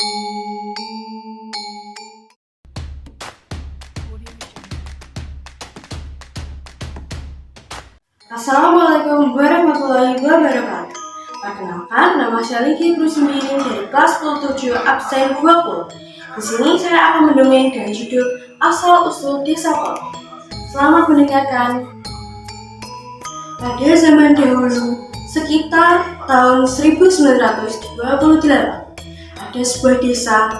Assalamualaikum warahmatullahi wabarakatuh. Perkenalkan, nama saya Liki Brusmirin dari kelas 7 absen 20. Di sini saya akan mendongeng dari judul Asal Usul Desa Kolong. Selamat mendengarkan. Pada zaman dahulu, sekitar tahun 1928, ada sebuah desa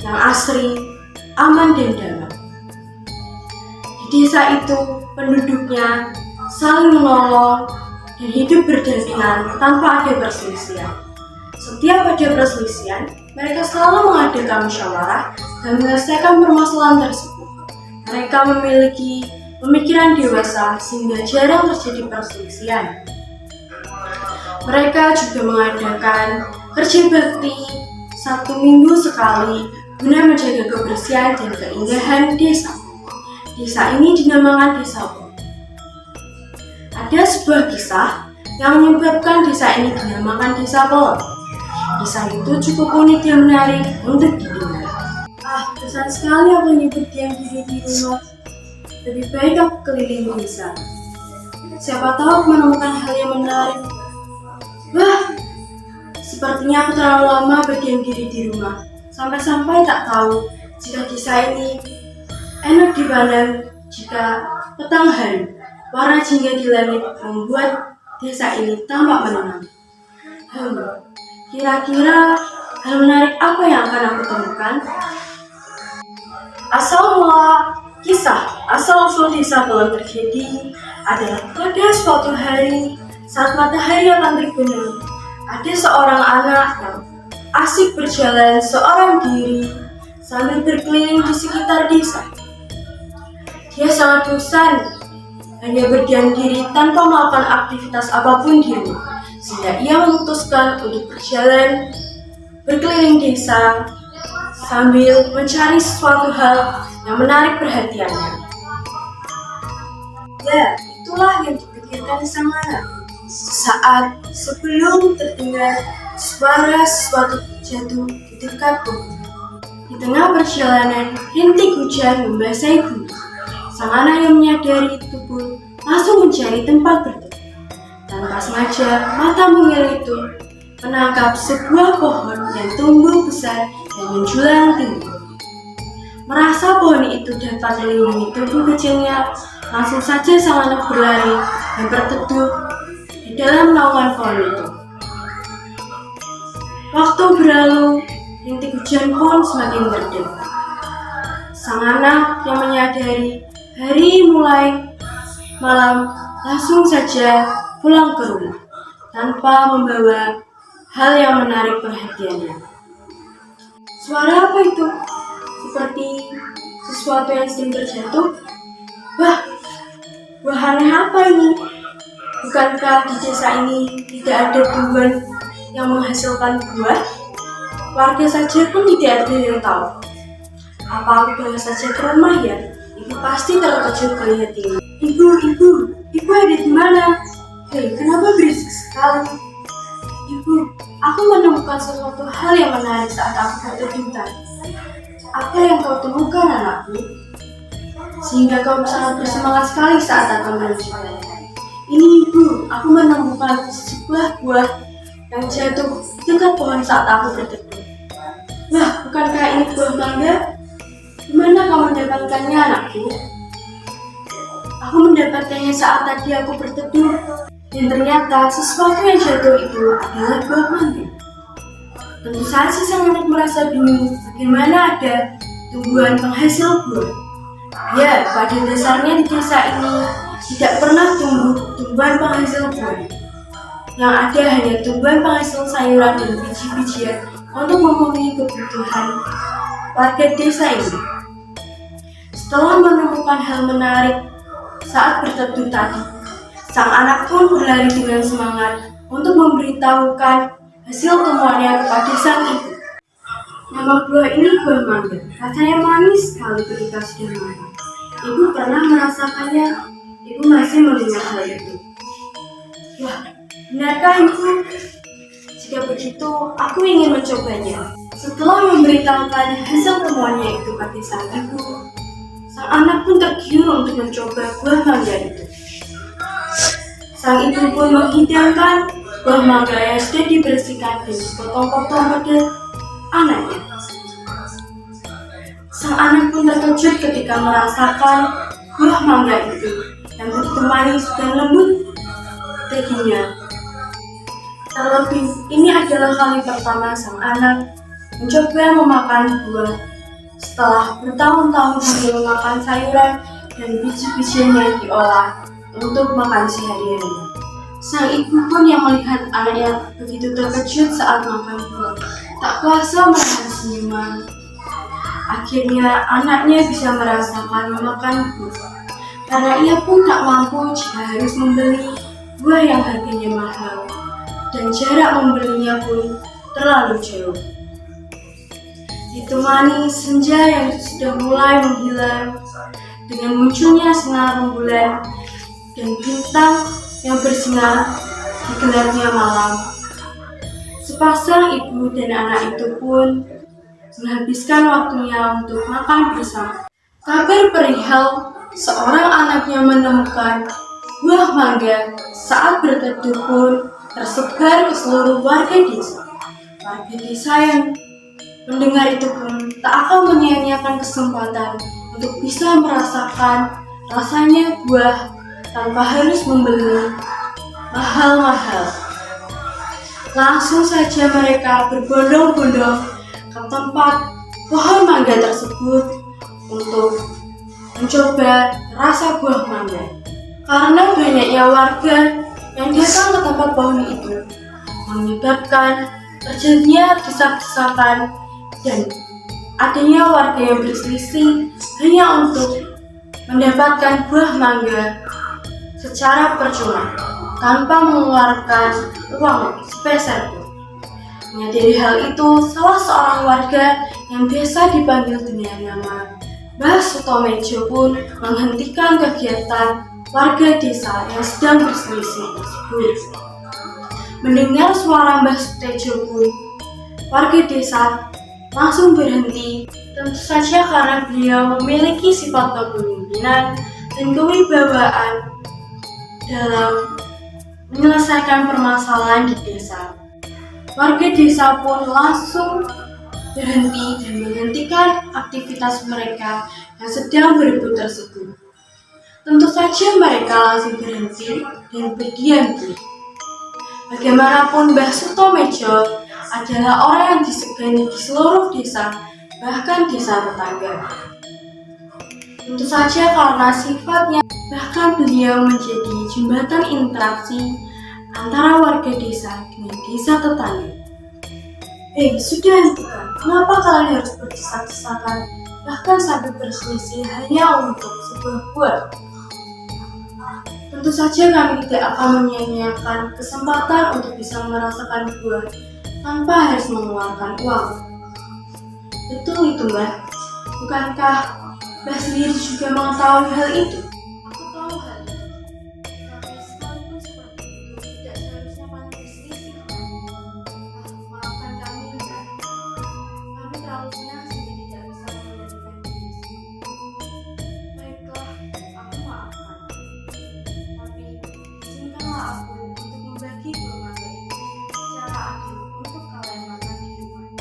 yang asri, aman dan damai. Di desa itu, penduduknya saling menolong dan hidup berdampingan tanpa ada perselisihan. Setiap ada perselisihan, mereka selalu mengadakan musyawarah dan menyelesaikan permasalahan tersebut. Mereka memiliki pemikiran dewasa sehingga jarang terjadi perselisihan. Mereka juga mengadakan kerja bakti 1 minggu sekali guna menjaga kebersihan dan keindahan desa. Desa ini dinamakan Desa Kolong. Ada sebuah kisah yang menyebabkan desa ini dinamakan Desa Kolong. Kisah itu cukup unik dan menarik untuk didengar. Bosan sekali aku hidup diam diri di rumah. Lebih baik aku keliling desa. Siapa tahu aku menemukan hal yang menarik. Sepertinya aku terlalu lama berdiam diri di rumah. Sampai-sampai tak tahu jika desa ini enak dipandang jika petang hari. Warna jingga di langit membuat desa ini tampak menenang. Kira-kira hal menarik apa yang akan aku temukan? Kisah asal-usul Desa Kolong terjadi adalah pada suatu hari saat matahari akan terbenam. Ada seorang anak yang asik berjalan seorang diri sambil berkeliling di sekitar desa. Dia sangat bosan hanya berdiam diri tanpa melakukan aktivitas apapun di rumah, sehingga ia memutuskan untuk berkeliling desa sambil mencari sesuatu hal yang menarik perhatiannya. Ya, itulah yang dipikirkan sang anak. Saat sebelum terdengar suara sesuatu jatuh di dekat pohon. Di tengah perjalanan, rintik hujan membasahi gunung. Sang anak yang menyadari itu pun langsung mencari tempat berteduh. Tanpa sengaja, mata mungil itu menangkap sebuah pohon yang tumbuh besar dan menjulang tinggi. Merasa pohon itu dapat melindungi tubuh kecilnya, langsung saja sang anak berlari dan berteduh di dalam naungan pohon itu. Waktu berlalu, rintik hujan pun semakin berdebu. Sang anak yang menyadari hari mulai malam langsung saja pulang ke rumah tanpa membawa hal yang menarik perhatiannya. Suara apa itu? Seperti sesuatu yang sedang terjatuh. Wah aneh apa ini? Bukankah di desa ini tidak ada tumbuhan yang menghasilkan buah? Warga saja pun tidak ada yang tahu. Apa aku bawa saja ke rumah ya? Ibu pasti terkejut melihat ini. Ibu ada di mana? Hei, kenapa berisik sekali? Ibu, aku menemukan sesuatu hal yang menarik saat aku berteduh tadi. Apa yang kau temukan, anakku? Sehingga kau sangat bersemangat sekali saat akan menunjukkannya. Ini ibu, aku menemukan sebuah buah yang jatuh dekat pohon saat aku berteduh. Bukankah ini buah mangga? Di mana kau mendapatkannya, anakku? Aku mendapatkannya saat tadi aku berteduh, dan ternyata sesuatu yang jatuh itu adalah buah mangga. Tentu saja sang anak merasa bingung bagaimana ada tumbuhan penghasil buah. Ya, pada dasarnya di desa ini tidak pernah tumbuh tumbuhan penghasil buah. Yang ada hanya tumbuhan penghasil sayuran dan biji-bijian untuk memenuhi kebutuhan warga desa ini. Setelah menemukan hal menarik saat berteduh tadi, sang anak pun berlari dengan semangat untuk memberitahukan hasil temuannya kepada sang ibu. Nama buah ini buah mangga. Rasanya manis sekali ketika sudah matang. Ibu pernah merasakannya. Ibu masih mendengar hal itu. Benarkah ibu? Jika begitu, aku ingin mencobanya. Setelah memberitahukan hasil temuannya itu pada sang ibu, sang anak pun tergiur untuk mencoba buah mangga itu. Sang ibu pun menghidangkan buah mangga yang sudah dibersihkan dan dipotong-potong pada anaknya. Sang anak pun terkejut ketika merasakan buah mangga itu yang begitu manis dan lembut dagingnya. Terlebih, ini adalah kali pertama sang anak mencoba memakan buah setelah bertahun-tahun dia memakan sayuran dan biji-bijian yang diolah untuk makan sehari-hari. Sang ibu pun yang melihat anaknya begitu terkejut saat makan buah, tak kuasa menahan senyuman. Akhirnya anaknya bisa merasakan memakan buah, karena ia pun tak mampu jika harus membeli buah yang harganya mahal, dan jarak membelinya pun terlalu jauh. Ditemani senja yang sudah mulai menghilang dengan munculnya sinar rembulan dan bintang yang bersinar di gelapnya malam, sepasang ibu dan anak itu pun menghabiskan waktunya untuk makan bersama. Kabar perihal seorang anaknya menemukan buah mangga saat berteduh pun tersebar ke seluruh warga desa. Warga desa yang mendengar itu pun tak akan menyia-nyiakan kesempatan untuk bisa merasakan rasanya buah tanpa harus membeli mahal-mahal. Langsung saja mereka berbondong-bondong ke tempat pohon mangga tersebut untuk mencoba rasa buah mangga. Karena banyaknya warga yang datang ke tempat pohon itu menyebabkan terjadinya desak-desakan dan adanya warga yang berselisih hanya untuk mendapatkan buah mangga secara percuma tanpa mengeluarkan uang sepeser pun. Menyadari hal itu, salah seorang warga yang biasa dipanggil dengan nama Mbah Sutomejo pun menghentikan kegiatan warga desa yang sedang berselisih tersebut. Mendengar suara Mbah Sutomejo pun, warga desa langsung berhenti, tentu saja karena beliau memiliki sifat kepemimpinan dan kewibawaan dalam menyelesaikan permasalahan di desa. Warga desa pun langsung berhenti dan menghentikan aktivitas mereka yang sedang berebut tersebut. Tentu saja mereka langsung berhenti dan berdiam diri. Bagaimanapun Mbah Sutomejo adalah orang yang disegani di seluruh desa, bahkan desa tetangga. Tentu saja karena sifatnya, bahkan beliau menjadi jembatan interaksi antara warga desa dengan desa tetangga. Sudah hentikan. Kenapa kalian harus berdesak-desakan, bahkan sampai berselisih hanya untuk sebuah buah? Tentu saja kami tidak akan menyia-nyiakan kesempatan untuk bisa merasakan buah tanpa harus mengeluarkan uang. Betul itu, Mbah. Bukankah Mbah sendiri juga mengetahui hal itu? Aku tahu hal itu. Tapi sekalipun seperti itu, tidak seharusnya kalian berselisih. Maafkan kami, Mbah. Kami terlalu senang sehingga tidak bisa mengendalikan diri sendiri. Baiklah, aku maafkan. Tapi izinkanlah aku untuk membagi buah mangga ini secara adil untuk kalian makan di rumah.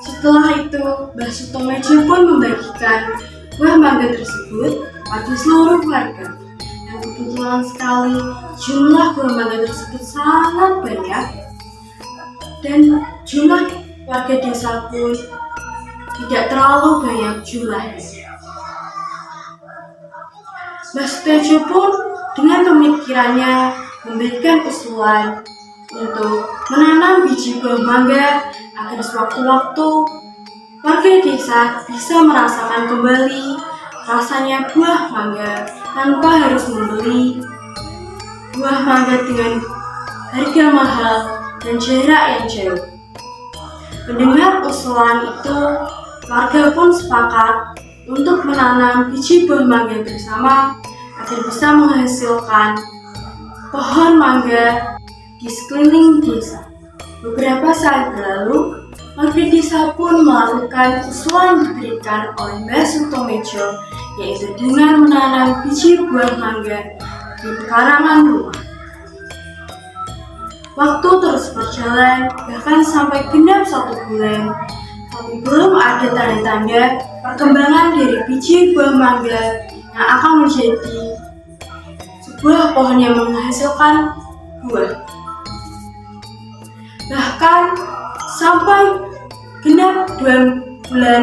Setelah itu, Mbah Sutomejo pun membagikan buah mangga tersebut pada seluruh warga. Dan kebetulan sekali jumlah buah mangga tersebut sangat banyak dan jumlah warga desa pun tidak terlalu banyak jumlahnya. Mbah Sutomejo pun dengan pemikirannya memberikan usulan untuk menanam biji buah mangga agar sewaktu-waktu warga desa bisa merasakan kembali rasanya buah mangga tanpa harus membeli buah mangga dengan harga mahal dan jarak yang jauh. Mendengar usulan itu, warga pun sepakat untuk menanam biji buah mangga bersama agar bisa menghasilkan pohon mangga di sekeliling desa. Beberapa saat berlalu, warga desa pun melakukan usulan diberikan oleh Mbah Sutomejo, yaitu dengan menanam biji buah mangga di pekarangan rumah. Waktu terus berjalan, bahkan sampai genap 1 bulan, tapi belum ada tanda-tanda perkembangan dari biji buah mangga yang akan menjadi sebuah pohon yang menghasilkan buah. Bahkan sampai genap 2 bulan,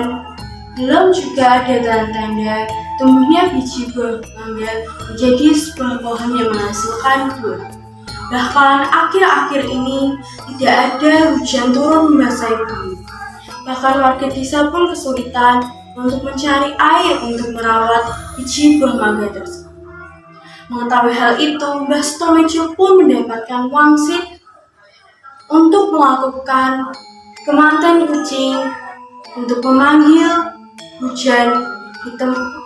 belum juga ada tanda-tanda tumbuhnya biji buah mangga menjadi sebuah pohon yang menghasilkan buah. Bahkan akhir-akhir ini tidak ada hujan turun membasahi bumi. Bahkan warga desa pun kesulitan untuk mencari air untuk merawat biji buah mangga tersebut. Mengetahui hal itu, Mbah Sutomejo pun mendapatkan wangsit untuk melakukan kemanten kucing untuk memanggil hujan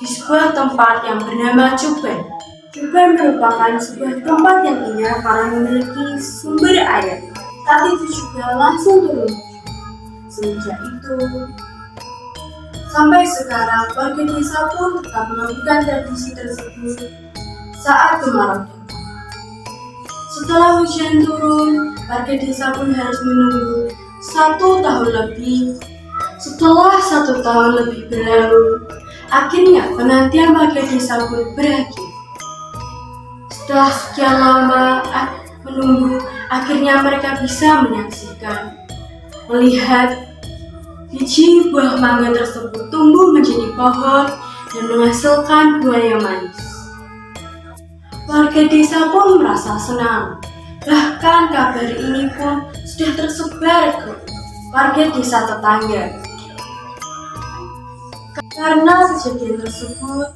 di sebuah tempat yang bernama Cuban. Cuban merupakan sebuah tempat yang indah karena memiliki sumber air. Saat itu juga langsung turun. Semenjak itu, sampai sekarang warga desa pun tetap melakukan tradisi tersebut saat kemarau datang. Setelah hujan turun, warga desa pun harus menunggu 1 tahun lebih. Setelah 1 tahun lebih berlalu, akhirnya penantian warga desa pun berakhir. Setelah sekian lama menunggu, akhirnya mereka bisa menyaksikan, melihat biji buah mangga tersebut tumbuh menjadi pohon dan menghasilkan buah yang manis. Warga desa pun merasa senang. Bahkan kabar ini pun sudah tersebar ke warga desa tetangga. Karena kejadian tersebut,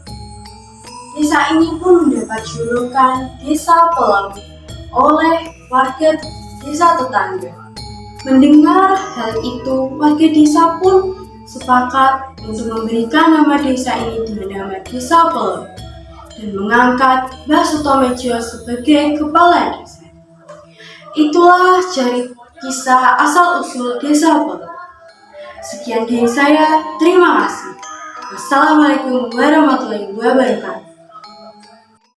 desa ini pun mendapat julukan Desa Pelangi oleh warga desa tetangga. Mendengar hal itu, warga desa pun sepakat untuk memberikan nama desa ini dengan nama Desa Pelangi dan mengangkat Mbah Sutomejo sebagai kepala desa. Itulah kisah asal-usul Desa Pelangi. Sekian dari saya, terima kasih. Wassalamualaikum warahmatullahi wabarakatuh.